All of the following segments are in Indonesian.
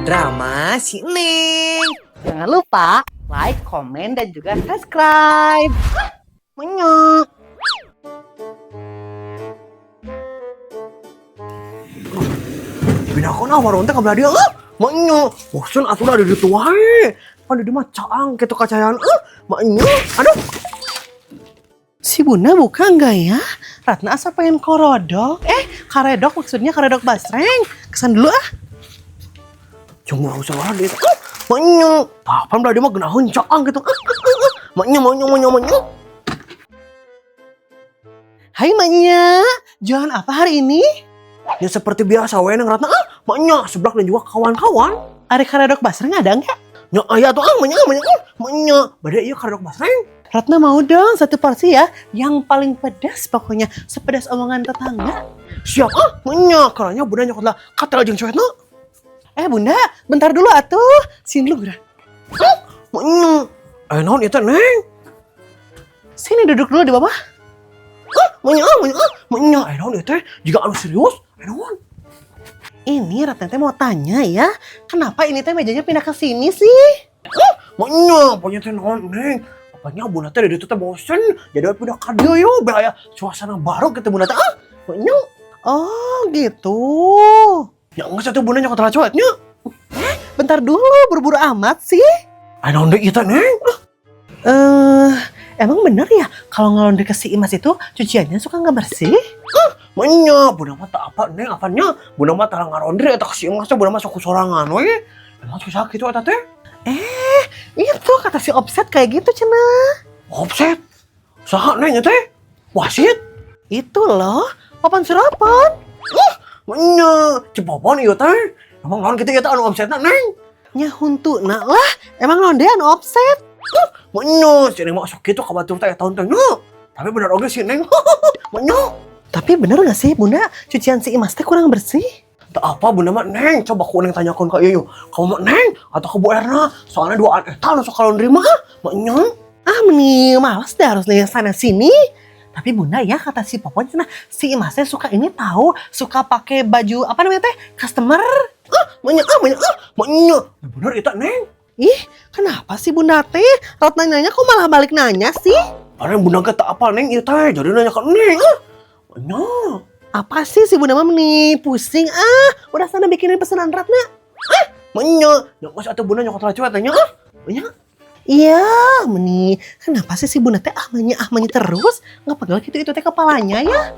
Drama si Neng. Jangan lupa like, komen, dan juga subscribe. Menyok. Pindah kau nawar ontek kabelah dia. Maknya, bosan atuh ada di tuai. Pada dia mah caang gitu kacayaan. Maknya, aduh. Si Bunda buka enggak ya? Ratna asa pengen korodok. Karedok maksudnya karedok basreng. Kesan dulu ah. Cuma usah lah dia. Maknya, papan belah dia mah genahan caang gitu. Maknya. Hai Maknya, jualan apa hari ini? Ya seperti biasa we nang Ratna. Maknya, sebelah dan juga kawan-kawan. Ada karedok basreng ada enggak? Ya ayah tuh maknya. Bade iya karedok basreng. Ratna mau dong satu porsi ya. Yang paling pedas pokoknya. Sepedas omongan tetangga. Siap maknya. Karena bunda nyokot lah katel jeung cowetna. Bunda, bentar dulu atuh. Sini dulu Bunda. Maknya. Naon itu Neng? Sini duduk dulu di bawah. Maknya. Naon itu jika anu serius. Naon? Ini Ratna teh mau tanya ya. Kenapa ini teh mejanya pindah ke sini sih? Maknya. Pokoknya teh naon Neng. Apanya bunda teh dari itu teh bosen. Jadi pindah ka dieu yo. Biar suasana baru gitu bunda teh. Maknya. Oh gitu. Ya enggak satu bunda nyokot lah cowetnya. Bentar dulu, buru-buru amat sih. Naon deui itu Neng? Emang bener ya kalau ngelondri ke si Imas itu cuciannya suka nggak bersih? Maknya bunda mah tak apa Neng apanya. Bunda mah tarang ngarondri eta si emas teh bunda mah sok sorangan we. Emang susah gitu eta teh. Itu kata si Offset kayak gitu cenah. Offset? Saha Neng teh? Wasit? Itu loh, papan surapan. Maknya cepopon ieu teh. Emang naon kitu eta anu offsetna Neng? Nya huntuna lah, emang londean Offset. Maknya si Neng mah sok kitu ka batur teh tahun teh nya. Tapi bener oge si Neng. Maknya. Tapi bener gak sih Bunda, cucian si Imas teh kurang bersih? Tak apa bunda mah Neng, coba ku Neng tanyakan ke ieu. Kamu mah Neng atau ke Bu Erna? Soalnya duaan eta anu sok laundry mah. Maknya. Meni malas deh harus lihat sana sini. Tapi Bunda ya kata si Popon cenah si Imas teh suka ini tahu, suka pakai baju apa namanya teh? Customer. Maknya. Bener eta Neng. Ih, kenapa sih Bunda teh? Ratna nanya kok malah balik nanya sih? Karena bunda kata apa Neng ieu teh, jadi nanya ke Neng. Maknya. Apa sih si Bunda mah meni pusing udah sana bikinin pesanan Ratna. Maknya. Ya mas atuh bunda nyokot lah cewek teh nya. Maknya. Iya, meni. Kenapa sih si Bunda teh ahmanya terus? Nggak pegel gitu itu teh kepalanya ya.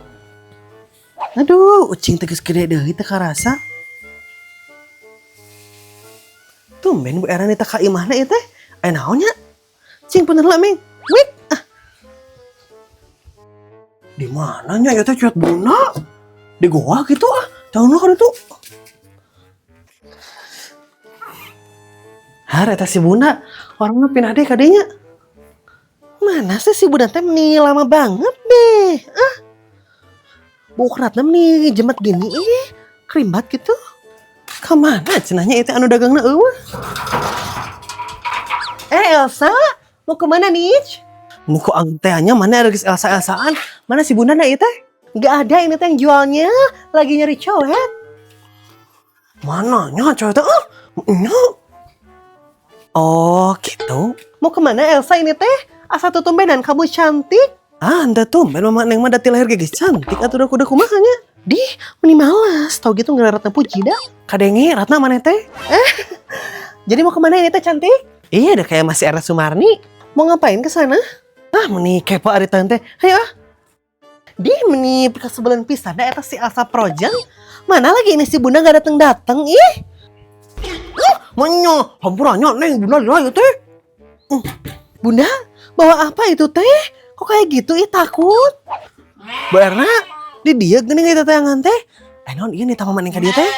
Aduh, ucing tegas gede deui teh karasa. Tumben Bu Erna teh ka imahna ieu teh. Naon nya? Cing bener lah, Meng. Wik. Di mananya ya teh cewek bunda? Di goa gitu Tahun kan itu. Eta si Bunda, orangnya pindah deh kadenya. Mana sih si Bunda teh meni lama banget deh. Buk Ratna meni jemet gini kerimbat gitu. Kemana cenahnya itu anu dagangna eueuh? Elsa, mau kemana nih? Muka angteanya mana ada Elsa-Elsaan? Mana si Bunda ieu teh? Nggak ada ini teh yang jualnya, lagi nyari cowet. Mananya cewek teh? Oh gitu. Mau kemana Elsa ini teh? Asa tutumbenan kamu cantik. Anda tumben mama Neng mah dati lahir geus cantik atuh udah kumaha nya. Meni malas tau gitu ngeliat Ratna puji dah. Kadenge Ratna mana teh? Jadi mau kemana ini teh cantik? Iya ada kayak masih Era Sumarni. Mau ngapain ke sana? Meni kepo ari tante. Hayo meni kesebelan pisan da eta si Elsa Projan. Mana lagi ini si Bunda gak dateng ih. Maknya. Hampurannya Neng bunda lila teh. Bunda, bawa apa itu teh? Kok kayak gitu takut? Bu Erna, di dia geuning eta tayangan teh. Naon ieu nita mama Neng ka dieu teh?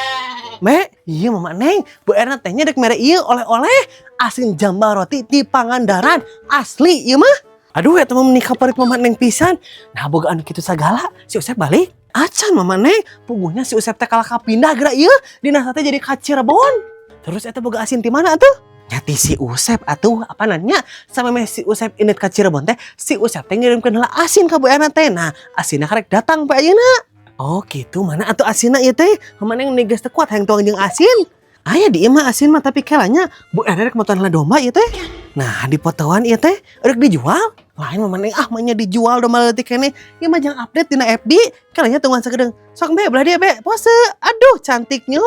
Iya mama Neng, Bu Erna tehnya dek mere ieu oleh-oleh asin jambal roti di Pangandaran. Asli ieu mah. Aduh eta mah menikah parit mama Neng pisan. Nah bogaan kitu sagala, si Usep balik. Acan mama Neng, puguhnya si Usep teh kalah kapindah geura ieu. Dina teh jadi ka Cirebon. Terus eta boga asin ti mana atuh? Nyati si Usep atuh apa nanya sama si Usep init ka Cirebon teh si Usep teh ngirimkeun heula asin ka Bu Erna teh. Nah, asinna karek datang pa ayeuna. Oh gitu, mana atuh asinna ieu teh? Mama Neng geus teu kuat hayang tuang jeung asin. Aya di imah asin mah tapi kalanya Bu Erna rek motoran domba ieu teh. Nah, di potoan ieu teh rek dijual. Lain mah maneh mahnya dijual domba leutik keneh. Ieu mah jang update dina FB. Kalanya tungguan sagedeung. Sok be belah dia be pose. Aduh cantiknya.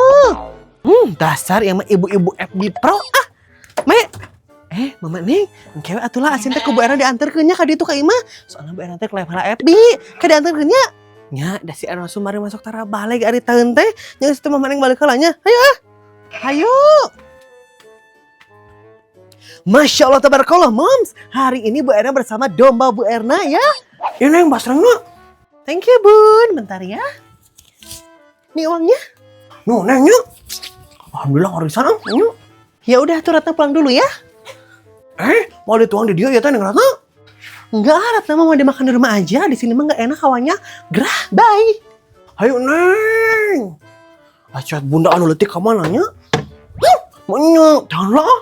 Dasar ieu mah ibu-ibu FB pro ah. Me. Mama Neng, engke atulah asin teh ku Bu Erna dianterkeun nya ka ditu ka imah. Soalna Bu Erna teh level FB. Ka dianterkeun nya. Nya da si Erna Sumari masuk tara balik ari taeun teh. Jeung situ Mama Neng balik heula nya. Hayo ah. Hayo. Masya Allah tabarakallah moms. Hari ini Bu Erna bersama domba Bu Erna ya. Ini Neng basrengna. Thank you Bun. Bentar ya. Nih uangnya. No Neng nya. Alhamdulillah warisan ah. Ya udah tuh Ratna pulang dulu ya. Mau dituang di dia ya teh Neng Ratna? Enggak, Ratna mau dimakan di rumah aja. Di sini mah enggak enak hawanya. Gerah, bye. Hayo Neng. Acat bunda anu leutik ka mana nya? Maunya, janganlah.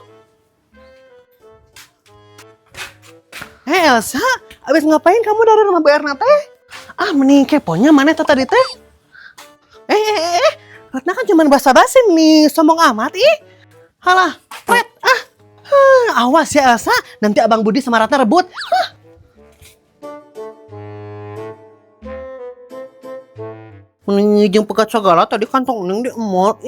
Elsa, abis ngapain kamu dari rumah Bu Erna teh? Mending keponya mana teh tadi teh? Ratna kan cuma basa-basi nih, sombong amat ih. Halah, pret, awas ya Elsa, nanti Abang Budi sama Ratna rebut. Menijeng pegat segala tadi kantong Neng diemot.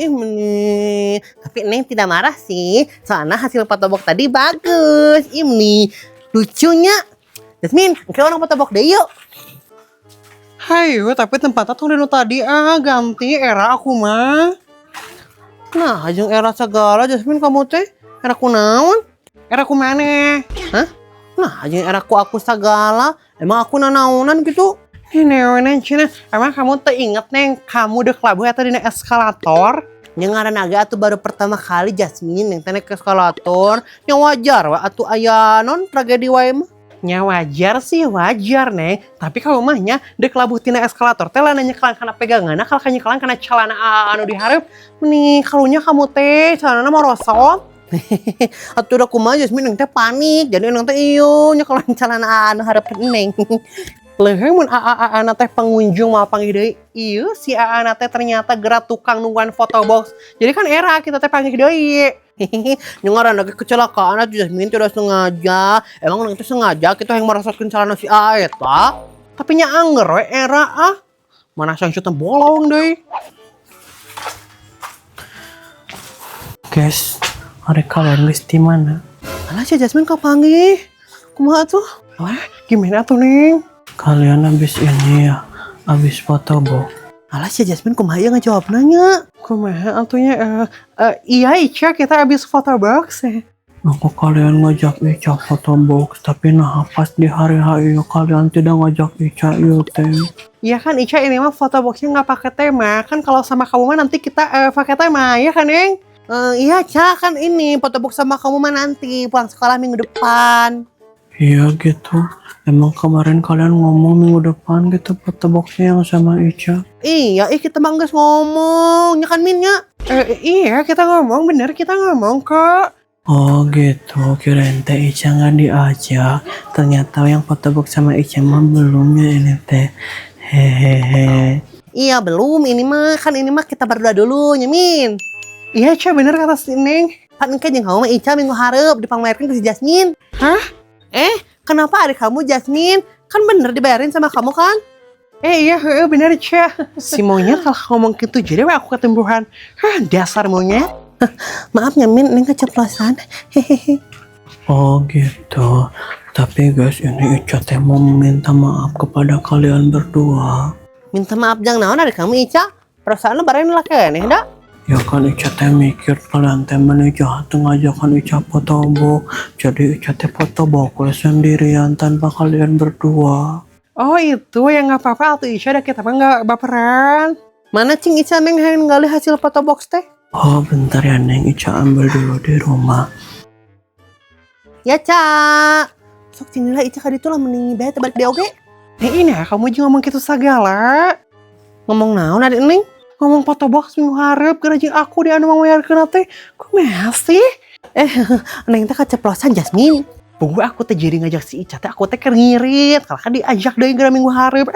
Tapi Neng tidak marah sih, soalnya hasil potobok tadi bagus. Ini lucunya. Jasmine, engke orang potobok deh yuk. Hayo, tapi tempatnya tuh dino tadi ganti era aku mah. Nah, jeung era segala Jasmine kamu teh. Era kunaon? Era ku maneh. Hah? Nah, jeung era aku segala. Emang aku nanaonan gitu? Neng Cina, emang kamu teh inget Neng, kamu dek labuh eta dina eskalator? Yang ngaranna atuh baru pertama kali Jasmine Neng teh naik ke eskalator. Nya wajar wa atuh aya non tragedi wae mah. Nya wajar sih wajar Neng, tapi kamu mah nya dek labuh tina eskalator teh lain nyekelan kana peganganna kal nyekelan kana celana anu dihareup. Meni kalunya kamu teh celanana mah rosot. Atuh da kumaha Jasmine Neng teh panik, jadi Neng teh ieu nyekelan celana anu hareup Neng. Leuheung mun aana teh pengunjung mau panggil deui. Ieu si aana teh ternyata gerak tukang nungguan fotobox. Jadi kan era kita teh panggil deui. Nya ngaranna ge kecelakaan atuh Jasmine tidak sengaja. Emang Neng teh sengaja kita yang merosotkeun celana si A eta. Tapi nya anger we era Mana sang teh bolong deui. Guys, ada kalian geus di mana? Alah si Jasmine kapanggih. Kumaha tuh? Wah, gimana tuh Neng? Kalian habis ini ya, habis fotobox. Alah si Jasmine kumaha ya ngejawab nanya. Kumaha atunya Iya Ica kita habis fotobox Aku kalian ngajak Ica fotobox, tapi nah pas di hari H kalian tidak ngajak Ica ieu teh. Iya kan Ica ini mah fotoboxnya nggak pakai tema. Kan kalau sama kamu mah nanti kita pakai tema ya kan Neng? Iya Ca kan ini fotobox sama kamu mah nanti pulang sekolah minggu depan. Iya gitu. Emang kemarin kalian ngomong minggu depan gitu fotoboxnya yang sama Ica? Iya, kita mah geus ngomong, nya kan Min nya. Iya, kita ngomong, bener kita ngomong kok. Oh gitu, kirain teh Ica nggak diajak. Ternyata yang fotobox sama Ica mah belumnya ini teh. Hehehe. Iya belum, ini mah kita berdua dulu, Min. Iya Ca, bener kata si Neng. Kan engke jeung kamu mah Ica minggu hareup dipamerkeun ke si Jasmine. Hah? Kenapa adik kamu Jasmine? Kan bener dibayarin sama kamu kan? Iya bener Ca. Si monyet kalau ngomong gitu jadi aku ketembuhan. Dasar monyet. Maafnya Min, Neng keceplosan. Hehehe. Oh gitu. Tapi guys, ini Ica teh mau minta maaf kepada kalian berdua. Minta maaf jang naon adik kamu Ica? Perasaannya bareng lah keneh dah. Ya kan Ica teh mikir kalian teh mana jahat ngajakan Ica fotobox. Jadi Ica teh fotobox sendirian tanpa kalian berdua. Oh itu yang nggak apa-apa tuh Ica, kita mah nggak baperan. Mana cing Ica Neng ngali hasil fotobox teh? Oh bentar ya Neng, Ica ambil dulu di rumah. Ya Ca. Sok cinilah Ica kadi tuh lah mending bae teh balik deh oke? Ini kamu juga ngomong gitu segala. Ngomong naon adik Neng? Ngomong fotobox minggu hareup gara jeung aku di anu mangmayarkeun teh. Kumaha sih? Neng teh keceplosan Jasmine. Punggu aku teh jadi ngajak si Ica teh aku teh keur ngirit. Kalau kan diajak deui gara minggu hareup.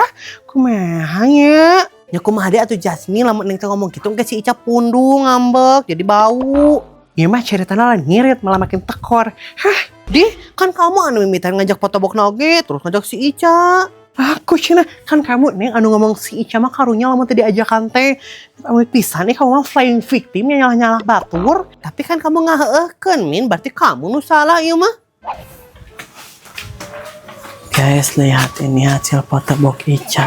Kumaha nya? Ya kumaha atuh Jasmine lamun neng teh ngomong gitu ke si Ica pundung ngambek jadi bau. Ieu mah ceritana lain ngirit malah makin tekor. Hah, kan kamu anu mimitan ngajak foto bokna oge terus ngajak si Ica. Aku cina kan kamu neng anu ngomong si Ica mah karunya lamun teu diajakan teh. Kamu pisan nih kamu mah flying victim yang nyalah-nyalah batur. Tapi kan kamu ngaheukeun Min, berarti kamu nu salah ieu mah. Guys, lihat ini hasil foto bok Ica.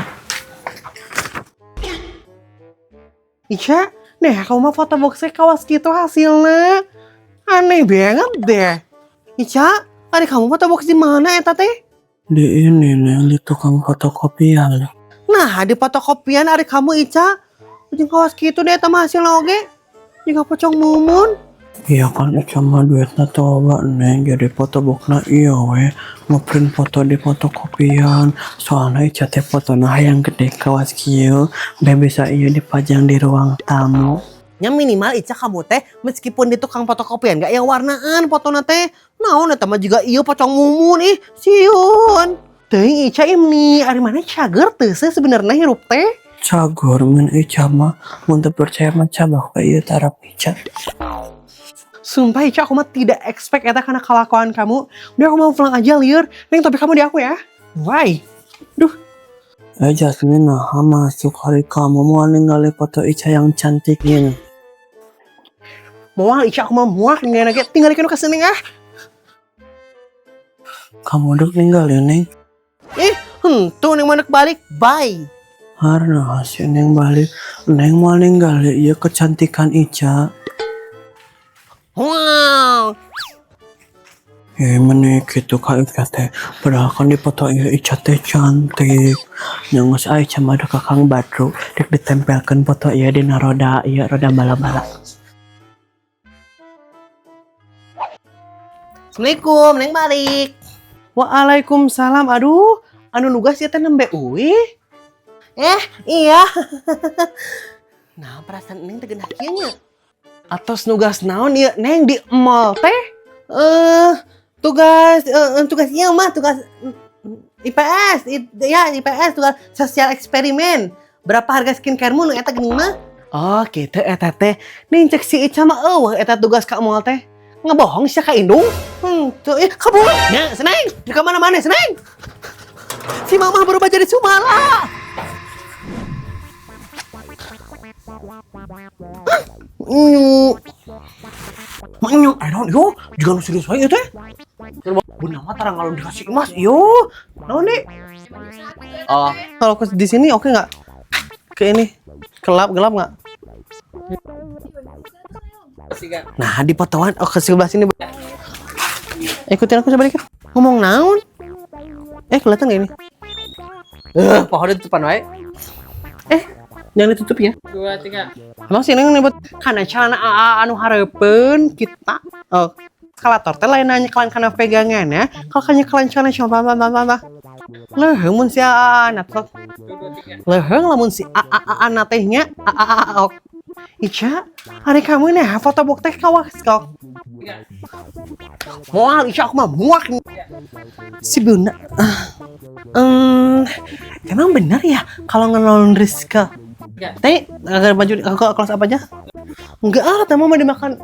Ica, kamu mah foto boxnya kawas gitu hasilnya. Aneh banget deh. Ica, ada kamu foto box di mana eta teh? Di ini nih, di tukang fotokopian. Nah, di fotokopian ada kamu Ica. Jeung kawas gitu deh eta mah hasilna oge. Jika pocong mumun. Iya kan cuma duitnya coba neng jadi foto bokna iya we ngeprint foto di fotokopian soalnya Ica teh fotona yang gede kawas kieu udah bisa iya dipajang di ruang tamu. Nya minimal Ica kamu teh meskipun di tukang fotokopian gak yang warnaan fotona teh. Naon eta mah juga ieu pocong mumun siun. Teuing Ica ini ari mana cager teu sebenarnya hirup teh. Cagur mun Ica mah mun teu percaya mah coba ka ieu tarap Ica. Sumpah Ica aku mah tidak expect eta karena kelakuan kamu. Udah aku mau pulang aja liur. Neng topik kamu di aku ya. Why? Duh. Jasmine nah masuk hari kamu mau ninggalin foto Ica yang cantik ini. Mau Ica aku mau muak ninggalin lagi. Tinggalin ke sini ah. Kamu udah ninggalin neng. Tuh neng manek balik. Bye. Karena hasil neng balik neng mau ninggalin iya kecantikan Ica. Wow. Menik gitu kak Ica teh padahal kan di foto Ica teh cantik yang ngus Ica mah ada kakang Badru dek ditempelkan foto iya di roda bala-bala. Assalamualaikum, neng balik. Waalaikumsalam. Aduh, anu nugas ya teh nembe uwi. Iya. Nah, perasaan neng teh genah kieu nya. Atos nugas naon ieu neng di mall teh? Tugas ieu mah tugas IPS. IPS tugas sosial eksperimen. Berapa harga skincare-mu nu eta geuning mah? Oh, kitu eta teh. Ning cek si Ica mah eueuh eta tugas ka mall teh. Ngebohong sia ka indung. Tuh kabur. Nya, seneng. Di ka mana-mana seneng. Si mama berubah jadi sumala. Manyu, naon yo, juga nu serius wae teh. Beuna mah tarang kalau dikasih emas, yo. Naon nih? Oh, kalau ke di sini oke enggak? Ke ini, gelap enggak? Nah, di potongan ke sebelah sini. Ikutin aku sebaliknya. Ngomong naon? Kelihatan enggak ini? Pohon ditutupan wae. Jangan ditutup ya. 2, 3. Emang sih neng nyebut kana calana anu hareupeun kita. Eskalator teh lain nanya kalian kana pegangan ya. Kalau kanya kalian calana coba. Leuheung mun si anak sok. Leuheung lamun si anak tehnya Ica, hari kamu nih foto bok teh kawas kok. Moal Ica aku mah muak. Si Bunda. Emang benar ya kalau ngenolong Rizka? Teh, agar baju kelas apa aja? Enggak, tamu mau dimakan.